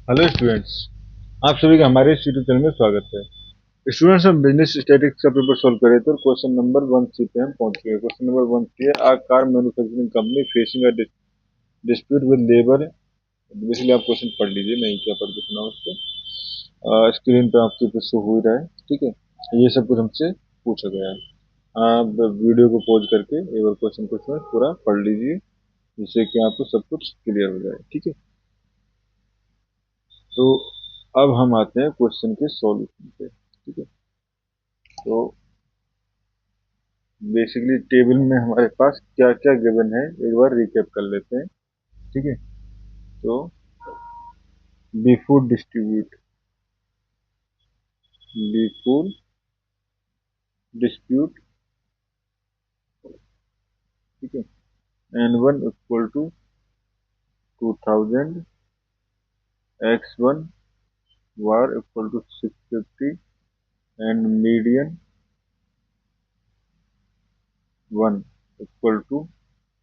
Hello students. आप सभी का हमारे इस यूट्यूब चैनल में स्वागत है। स्टूडेंट्स, हम बिजनेस स्टैटिस्टिक्स का पेपर सॉल्व कर रहे थे और क्वेश्चन नंबर 1C पे हम पहुंच गए। क्वेश्चन नंबर 1C है, a car manufacturing company facing a dispute with labour. Basically आप क्वेश्चन पढ़ लीजिए, मैं क्या पढ़ के सुनाऊं उसको। स्क्रीन पे आपके पे शो हो ही रहा है, ठीक है। ये सब कुछ हमसे पूछा गया है। आप वीडियो को पॉज करके एक बार क्वेश्चन को पूरा पढ़ लीजिए, जिससे कि आपको सब कुछ क्लियर हो जाए, ठीक है। तो अब हम आते हैं क्वेश्चन के सॉल्यूशन पे, ठीक है। तो बेसिकली टेबल में हमारे पास क्या क्या गिवन है एक बार रिकैप कर लेते हैं, ठीक है। तो बिफोर डिस्ट्रीब्यूट, बिफोर डिस्प्यूट, ठीक है। N1 equal to 2000, X1 bar equal to 650 and median 1 equal to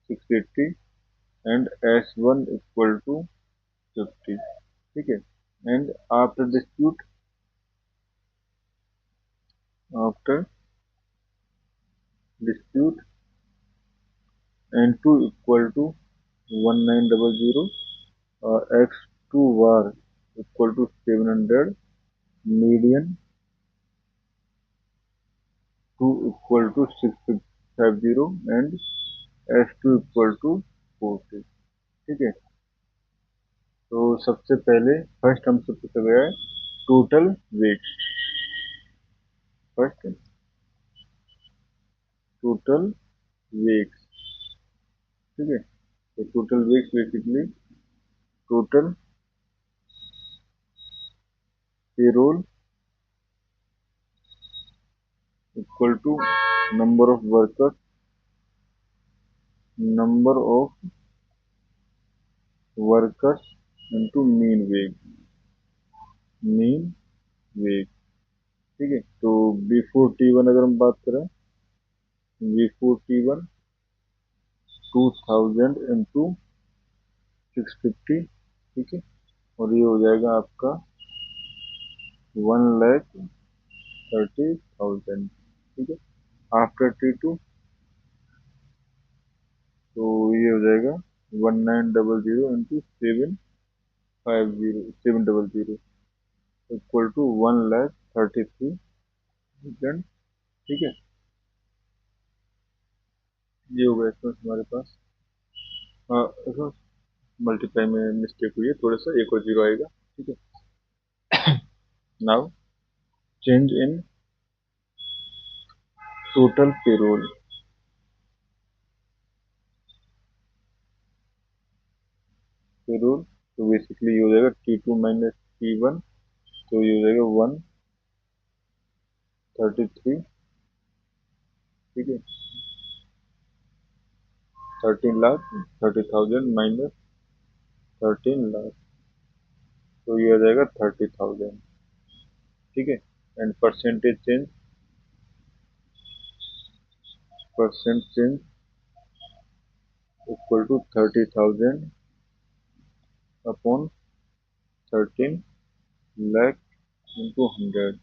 680 and S1 equal to 50, ठीक है। And after dispute, after dispute N2 equal to 1900, X2 var equal to 700, median 2 equal to 650 and S2 equal to 40, ठीक है। तो सबसे पहले first हमसे पूछा गया है total weight. First total weight, ठीक है। तो total weight basically total payroll equal to number of workers, number of workers into mean wage, mean wage, ठीक है। तो बिफोर T1 अगर हम बात करें, बिफोर T1 2000 इंटू 650, ठीक है। और ये हो जाएगा आपका 1,30,000, ठीक है। आफ्टर T2 तो ये हो जाएगा 1900 इंटू 700 इक्वल टू 1,33,000, ठीक है। ये हो गया इसमें हमारे पास। इसमें मल्टीप्लाई में मिस्टेक हुई है, थोड़ा सा एक और जीरो आएगा, ठीक है। Now change in total payroll, payroll तो बेसिकली ये हो जाएगा T2 माइनस T1, तो ये हो जाएगा 133, ठीक है। 13 लाख 30,000 माइनस 13 लाख, तो ये हो जाएगा 30,000, ठीक है। And percentage change, percent change equal to 30,000 upon 13 lakh into 100,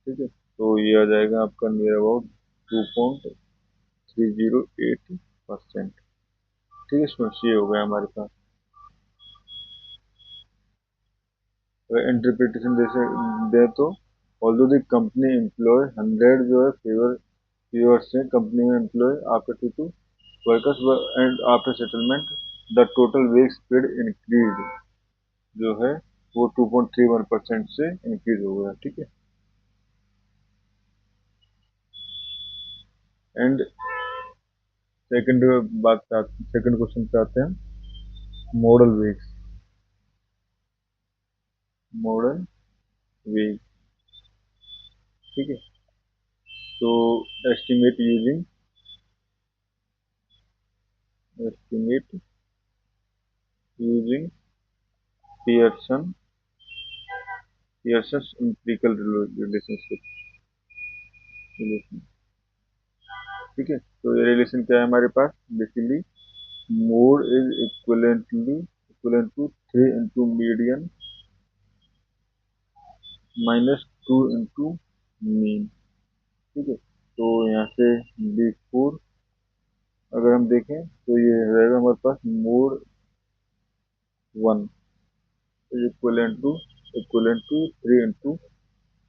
ठीक है। तो ये आ जाएगा आपका नियर अबाउट 2.308%, ठीक है। इसमें ये हो गया हमारे पास। अगर इंटरप्रिटेशन जैसे दे तो ऑल्दो द कंपनी एम्प्लॉय 100 जो है फेवर व्यूअर्स हैं कंपनी में employ after T2 workers and after settlement the total wage paid increase जो है वो 2.31% से इंक्रीज हो गया, ठीक है। एंड सेकंड सेकंड क्वेश्चन पे आते हैं, मॉडल वेज, मॉडल वेज, ठीक है। तो estimate using, estimate using Pearson, Pearson empirical relationship, relation, ठीक है। तो ये रिलेशन क्या है हमारे पास, basically mode is equivalently equivalent to 3 into median -2 × mean. ठीक है, तो यहाँ से B4 अगर हम देखें तो ये रहेगा हमारे पास mode 1 equivalent to 3 ×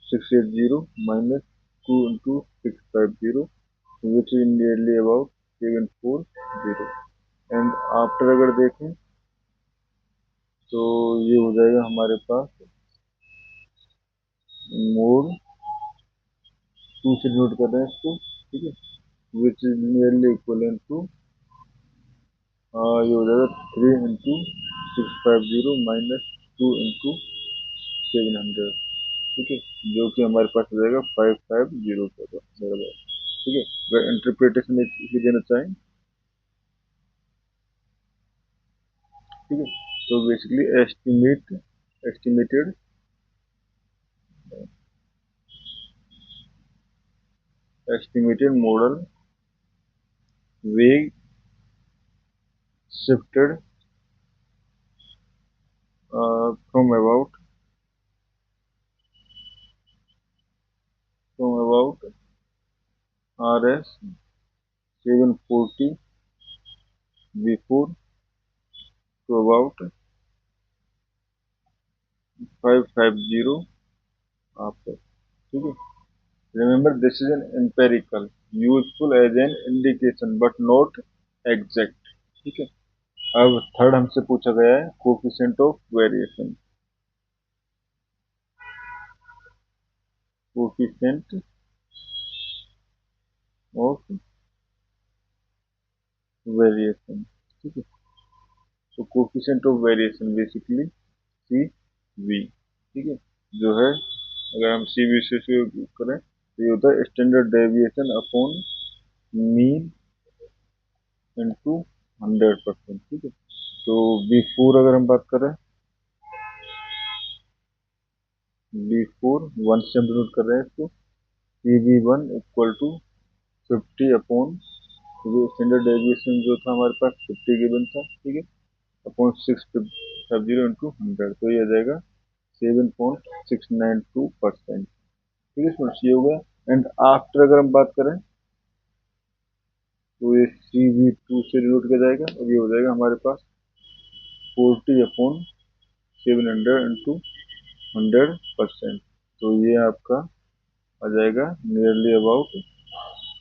680 -2 × 650 which is nearly about 740। And after अगर देखें तो ये हो जाएगा हमारे पास मोड 2 से नोट कर रहे हैं इसको। ठीक है, which is nearly equivalent to ये हो जाएगा 3 × 650 -2 × 700। ठीक है, जो कि हमारे पास हो जाएगा 550 के बराबर। ठीक है, अगर इंटरप्रिटेशन इसकी देना चाहें, ठीक है, तो बेसिकली एस्टिमेटेड मॉडल वेग shifted from about RS 740 before to about 550 after। ठीक है, remember this is an empirical useful as an indication but not exact। ठीक है, अब थर्ड हमसे पूछा गया है coefficient of variation. Coefficient of variation. ठीक है, तो coefficient of variation basically C V. ठीक है, जो है अगर हम सी वी से करें तो ये होता है standard deviation upon mean into 100%। ठीक है, तो B4 अगर हम बात करें, B4 1 से हम डिनोट कर रहे हैं इसको, CB1 इक्वल टू 50 अपॉन जो स्टैंडर्ड डेविएशन जो था हमारे पास 50 गिवन था। ठीक है, अपॉन 650 इंटू 100, तो ये आ जाएगा 7.692%। ठीक है स्टूडेंट्स, ये हो गया। एंड आफ्टर अगर हम बात करें तो ये CV2 से डिनोट किया जाएगा और ये हो जाएगा हमारे पास 40 अपॉन 700 इंटू 100%। तो ये आपका आ जाएगा नियरली अबाउट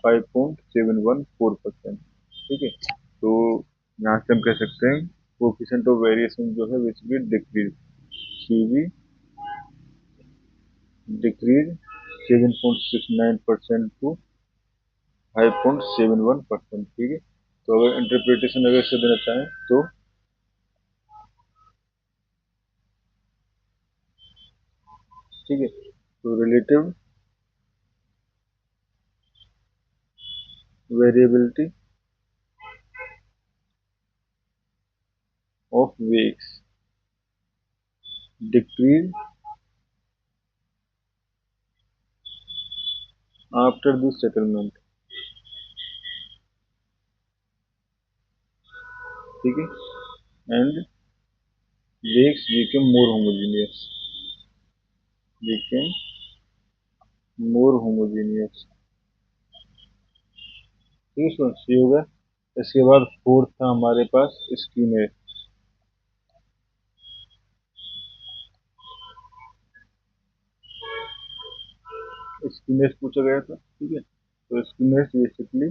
5.714%। ठीक है, तो यहाँ से हम कह सकते हैं कोफिशिएंट ऑफ वेरिएशन जो है which will decrease, CV decrease 7.69% to 5.71%। ठीक है, तो अगर इंटरप्रिटेशन अगर इसे देना चाहें तो ठीक है, तो relative variability of wages decrease after the settlement. ठीक है, and wages became more homogeneous, became more homogeneous। ठीक है स्टूडेंट्स, ये होगा। इसके बाद फोर्थ था हमारे पास स्कीनेस। स्कीनेस पूछा गया था। ठीक है, तो skewness basically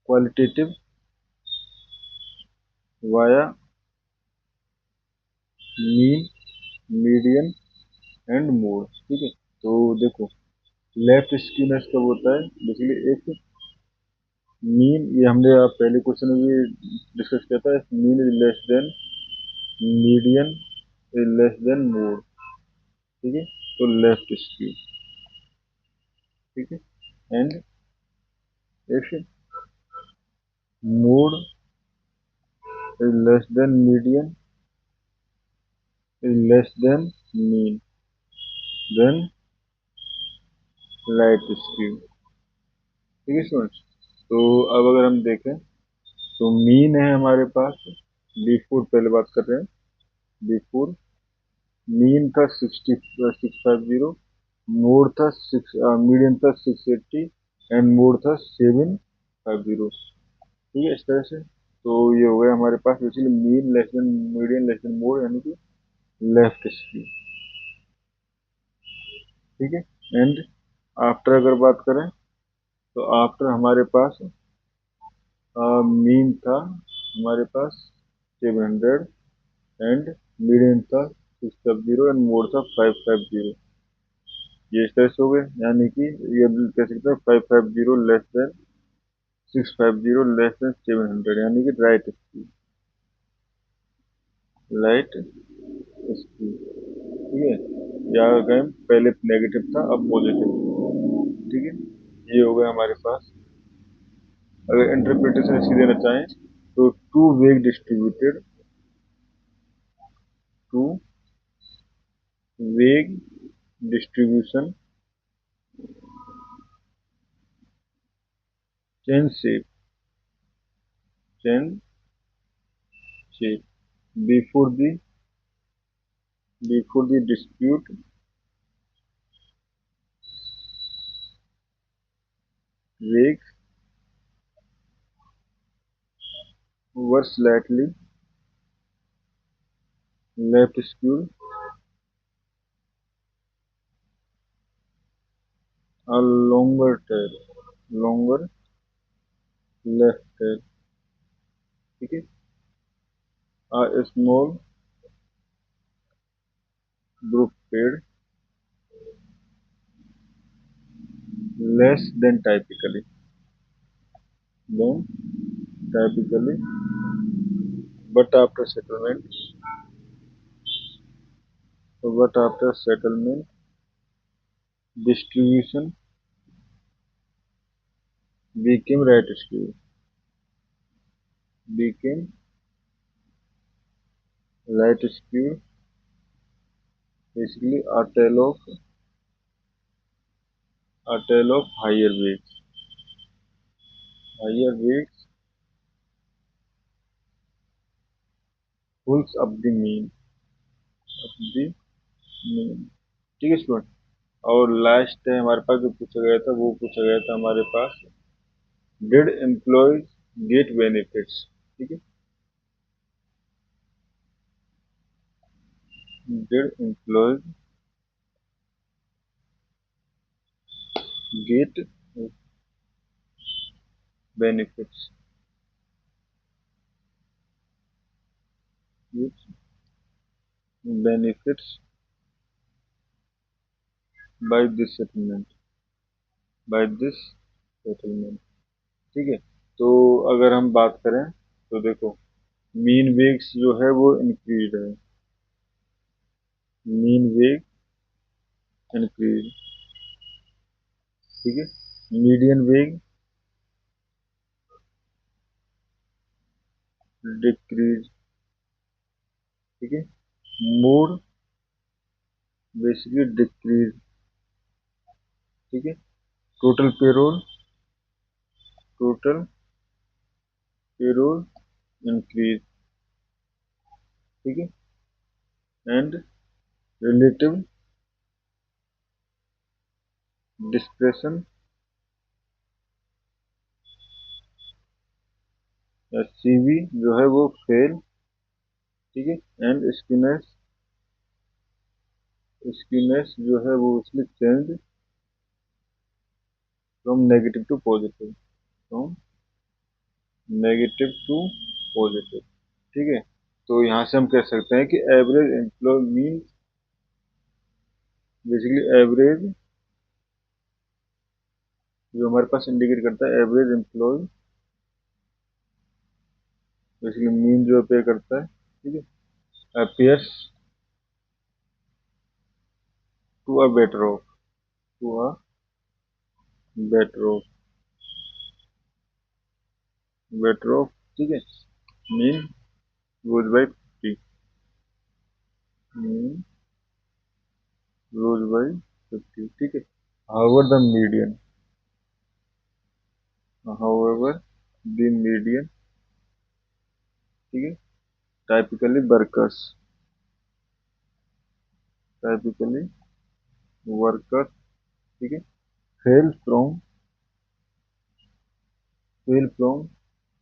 qualitative via mean median and mode. ठीक है, तो देखो लेफ्ट स्कीनेस कब होता है, बेसिकली एक मीन, ये हमने पहले क्वेश्चन में भी डिस्कस किया था, mean is less than median is less than mode. ठीक है, तो लेफ्ट स्क्यू। ठीक है, and if mode is less than median is less than mean, then right skew। ठीक है स्टूडेंट्स, तो अब अगर हम देखें तो मीन है हमारे पास B4, पहले बात कर रहे हैं B4 मीन था 650, मोड था मीडियन था 680 एंड मोड था 750। ठीक है, इस तरह से। तो ये हो गया हमारे पास basically mean less than median less than mode, यानी कि लेफ्ट स्क्यू। ठीक है। एंड आफ्टर अगर बात करें, तो आफ्टर हमारे पास मीन था हमारे पास 700 एंड मीडियन था 650 एंड मोड था 550। ये इस तरह से हो गए, यानी कि ये कह सकते हैं 550 लेस देन 650 लेस देन 700, यानी कि राइट स्क्यू। Right skew. ठीक है। या अगर पहले नेगेटिव था अब पॉजिटिव। ठीक है। ये हो गया हमारे पास। अगर इंटरप्रिटेशन इसकी देना चाहें, तो टू वेग डिस्ट्रीब्यूटेड, टू वेग distribution chain shape, chain shape before the dispute वेग were slightly left skewed, a longer tail, longer left tail। ठीक है। A small group paid less than typically, but after settlement distribution became right skew, became right skew, basically a tale of higher weights pulls up the mean। ठीक है student. और last हमारे पास जो पूछा गया था, वो पूछा गया था हमारे पास, डिड एम्प्लॉयज गेट बेनिफिट्स। ठीक है। Did employees get benefits benefits by this settlement, by this settlement. ठीक है। तो अगर हम बात करें, तो देखो मीन वेग्स जो है वो इंक्रीज है, मीन वेग इंक्रीज। ठीक है। मीडियन वेग डिक्रीज। ठीक है। Mode basically decrease. ठीक है। Total payroll, total payroll increase. ठीक है। एंड रिलेटिव डिस्प्रेशन या सीवी जो है वो फेल। ठीक है। एंड स्क्यूनेस जो है वो उसमें change from negative to positive, from negative to positive. ठीक है। तो यहाँ से हम कह सकते हैं कि average employ mean, basically average जो हमारे पास इंडिकेट करता है एवरेज एम्प्लॉय, बेसिकली मीन जो अपेयर करता है। ठीक है। Appears to a better off, to a better off, better off. ठीक है। Mean rose by 50, mean rose by 50। ठीक है। However the median, however the median. ठीक है। टाइपिकली वर्कर्स, टाइपिकली वर्कर, ठीक है, fell from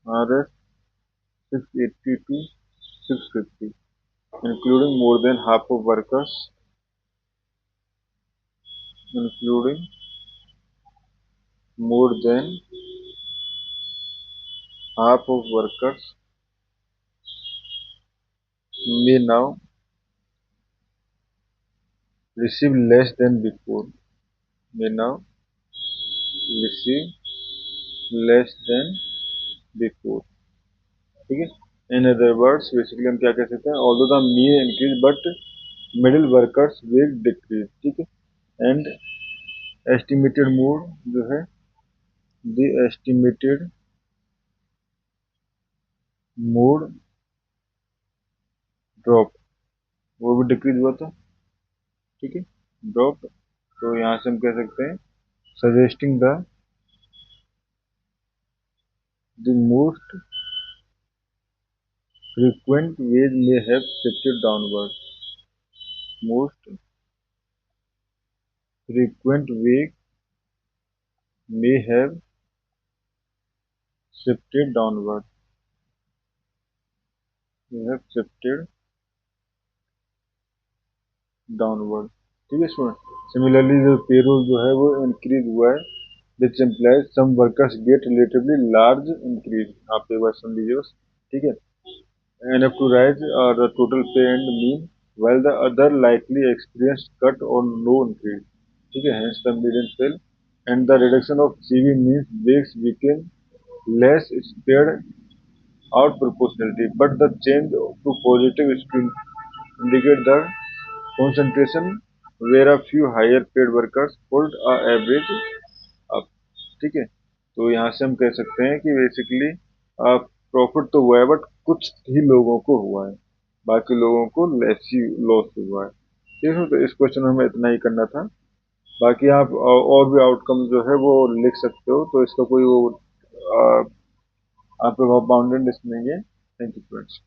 RS 680 to 650, including more than half of workers, including more than half of workers may now receive less than before, may now receive less than before, ठीक है। In other words basically हम क्या कह सकते हैं, although the mean increase but middle workers will decrease, ठीक है। And estimated mode जो है, द एस्टिमेटेड मोड ड्रॉप, वो भी डिक्रीज हुआ था, ठीक है, ड्रॉप। तो यहाँ से हम कह सकते हैं suggesting the most frequent wage may have shifted downward. Most frequent wage may have shifted downward. May have shifted downward. ठीक है स्टूडेंट। सिमिलरली जो पेरोल जो है वो इंक्रीज हुआ है, which implies some workers get relatively large increase. आप एक बार सुन लीजिए बस, ठीक है। enough to rise the total pay and mean, while the other likely experienced cut or no increase. ठीक है, hence the median fell, and the reduction of CV means wakes became less spread out proportionality, but the change to positive spin indicate the concentration where a few higher paid workers pulled a average up, ठीक है। तो यहाँ से हम कह सकते हैं कि बेसिकली प्रॉफिट तो हुआ है बट कुछ ही लोगों को हुआ है, बाकी लोगों को लेस ही लॉस हुआ है, ठीक है। तो इस क्वेश्चन में हमें इतना ही करना था। बाकी आप और भी आउटकम जो है वो लिख सकते हो, तो इसका कोई वो आप बाउंडेड लिस्ट नहीं है। Thank you friends.